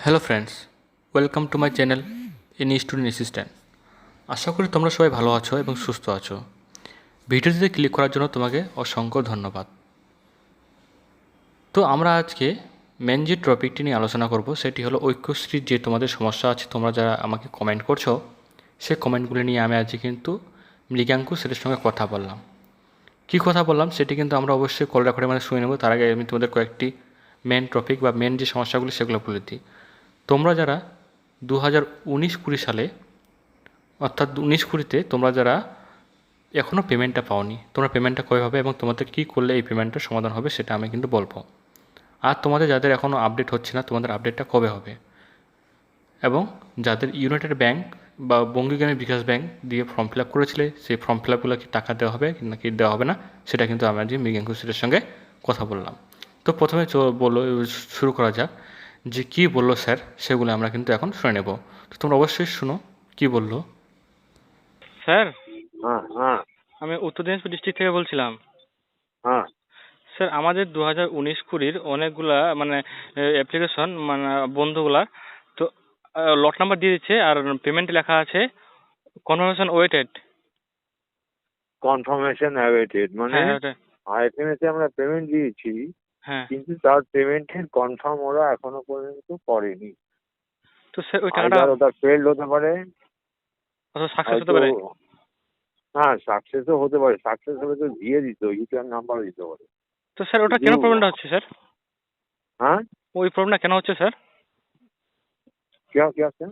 Hello friends, welcome to my channel any student assistant. আশা করি তোমরা সবাই ভালো আছো এবং সুস্থ আছো। ভিডিওটিতে ক্লিক করার জন্য তোমাকে অসংখ্য ধন্যবাদ। তো আমরা আজকে মেন যে টপিকটি নিয়ে আলোচনা করব সেটি হলো ঐক্যশ্রীর যে তোমাদের সমস্যা আছে, তোমরা যারা আমাকে কমেন্ট করছো সেই কমেন্টগুলি নিয়ে আমি আজকে কিন্তু মৃগাঙ্কু সেটার সঙ্গে কথা বললাম। কী কথা বললাম সেটি কিন্তু আমরা অবশ্যই কল রেকর্ডের মধ্যে শুনে নেব। তার আগে আমি তোমাদের কয়েকটি মেন টপিক বা মেন যে সমস্যাগুলি সেগুলো বলে দিই। তোমরা যারা 2019-20 সালে অর্থাৎ 19-20-তে তোমরা যারা এখনও পেমেন্টটা পাওনি, তোমরা পেমেন্টটা কবে হবে এবং তোমাদের কী করলে এই পেমেন্টটার সমাধান হবে সেটা আমি কিন্তু বলবো। আর তোমাদের যাদের এখনও আপডেট হচ্ছে না, তোমাদের আপডেটটা কবে হবে, এবং যাদের ইউনাইটেড ব্যাঙ্ক বা বঙ্গীগ্রামী বিকাশ ব্যাঙ্ক দিয়ে ফর্ম ফিল আপ করেছিলে সেই ফর্ম ফিল আপগুলো কি টাকা দেওয়া হবে নাকি দেওয়া হবে না, সেটা কিন্তু আমরা যে মৃগাঙ্কু স্যারের সঙ্গে কথা বললাম। তো প্রথমে শুরু করা যাক যে কী বললো স্যার, সেগুলো আমরা কিন্তু এখন শুনে নেব। তো তোমরা অবশ্যই শুনো কী বললো স্যার। হ্যাঁ হ্যাঁ আমি উত্তর দিনাজপুর ডিস্ট্রিক্ট থেকে বলছিলাম। হ্যাঁ স্যার, আমাদের 2019-20 অনেকগুলা অ্যাপ্লিকেশন বন্ধুগুলার তো লট নাম্বার দিয়ে দিচ্ছে আর পেমেন্ট লেখা আছে কনফার্মেশন ওয়েটেড। কনফার্মেশন অ্যাওয়েটেড মানে হ্যাঁ ওটা। আইএফএমএস এ আমরা পেমেন্ট দিয়েছি, হ্যাঁ, কিন্তু তার পেমেন্টের কনফার্ম ওরা এখনো পর্যন্ত করেনি। তো স্যার ওই টাকাটা আইদার ওটা ফেল্ড হতে পারে, সাকসেস হতে হয়তো পারে। হ্যাঁ সাকসেসও হতে পারে। সাকসেস হলে তো দিয়ে দিত, ইউপিআই নাম্বারও দিতে পারে। তো স্যার ওটা কিন্তু কেন প্রবলেমটা হচ্ছে স্যার? হ্যাঁ ওই প্রবলেমটা কেন হচ্ছে স্যার? কি আছে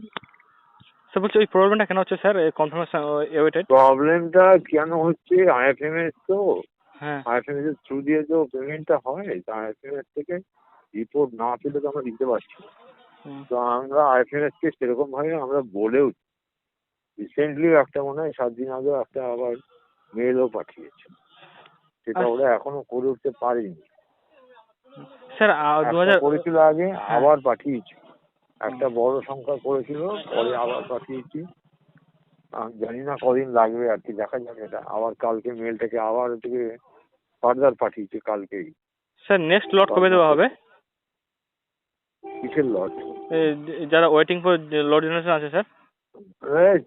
স্যার বলছি ওই প্রবলেমটা কেন হচ্ছে স্যার, কনফার্মেশন ওয়েটেড? প্রবলেমটা কেন হচ্ছে? আইএফএমএস তো হ্যাঁ। আইএফএমএস এর থ্রু দিয়ে তো পেমেন্টটা হয়, আইএফএমএস থেকে রিপোর্ট না পেলে তো আমরা দিতে পারছি না। হুম। তো আমরা আইএফএমএস কে সেরকম ভাবে আমরা বলেও রিসেন্টলি একটা মনে হয় 7 দিন আগে একটা আবার মেলও পাঠিয়েছে, সেটা আচ্ছা। ওরা এখনো করে উঠতে পারেনি। স্যার দু একটা হাজার করেছিল আগে, হ্যাঁ। আবার পাঠিয়েছি। একটা বড় সংখ্যা করেছিল, পরে আবার পাঠিয়েছি। জানি না কদিন লাগবে আর কি, দেখা যাক। এটা আবার কালকে মেলটাকে আবার থেকে ফার্দার পাঠিয়েছে কালকেই। স্যার নেক্সট লট কবে দেওয়া হবে? কিসের লট? যারা ওয়েটিং ফর লট জেনারেশন আছে স্যার।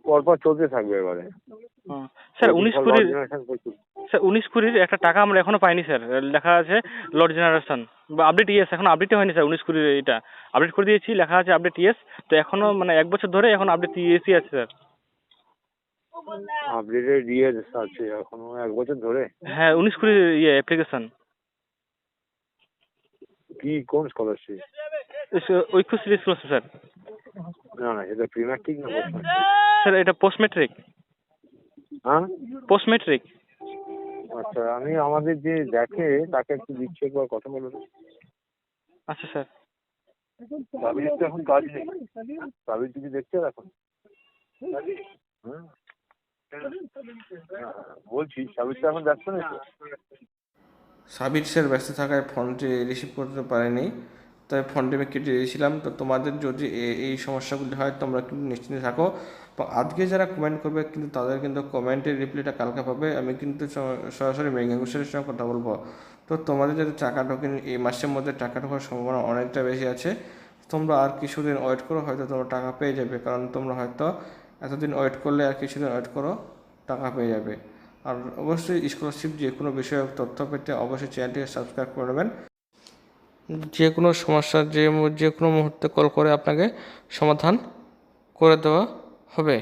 পরপর চলতে থাকবে এবারে। স্যার Waiting উনিশ for কুড়ির ordination প্রচুর। স্যার 19-20 একটা টাকা আমরা এখনো পাইনি স্যার। লেখা আছে লট জেনারেশন বা আপডেট ইয়েস, এখন আপডেটই হয়নি স্যার। 19-20 এটা আপডেট করে দিয়েছি, লেখা আছে আপডেট ইয়েস। তো এখনো 1 বছর ধরে এখন আপডেট ইয়েসই আছে স্যার। আপডেটেড ইয়ে আছে এখনো 1 বছর ধরে। হ্যাঁ, 19-20 অ্যাপ্লিকেশন। কি কোন স্কলারশিপ? Aikyashree scholarship sir. না না, এটা প্রি ম্যাট্রিক না পোস্ট ম্যাট্রিক? স্যার এটা পোস্ট ম্যাট্রিক। হ্যাঁ পোস্ট ম্যাট্রিক। আচ্ছা, আমি আমাদের যে দেখে তাকে একটু দিচ্ছি, একবার কথা বলুন। আচ্ছা স্যার। সাবির তো এখন কাজ নেই। সাবির যদি দেখছে এখন। হুম। বলছি সাবির তো এখন ব্যস্ত নেই তো? সাবির স্যার ব্যস্ত থাকায় ফোনটি রিসিভ করতে পারেনি, তাই ফোনটি আমি কেটে দিয়েছিলাম। তো তোমাদের যদি এই সমস্যাগুলি হয় তোমরা কিন্তু নিশ্চিন্তে থাকো। আজকে যারা কমেন্ট করবে কিন্তু তাদের কিন্তু কমেন্টের রিপ্লাইটা কালকে পাবে। আমি কিন্তু সরাসরি মৃগাঙ্কু স্যারের সঙ্গে কথা বলবো। তো তোমাদের যদি টাকা ঢোকেন এই মাসের মধ্যে, টাকা ঢোকার সম্ভাবনা অনেকটা বেশি আছে। তোমরা আর কিছুদিন ওয়েট করো, হয়তো তোমরা টাকা পেয়ে যাবে। কারণ তোমরা হয়তো এতদিন ওয়েট করলে আর কিছুদিন ওয়েট করো, টাকা পেয়ে যাবে। আর অবশ্যই স্কলারশিপ যে কোনো বিষয়ে তথ্য পেতে অবশ্যই চ্যানেলটিকে সাবস্ক্রাইব করে নেবেন। যে কোনো সমস্যা যে কোনো মুহূর্তে কল করে আপনাকে সমাধান করে দেওয়া হবে।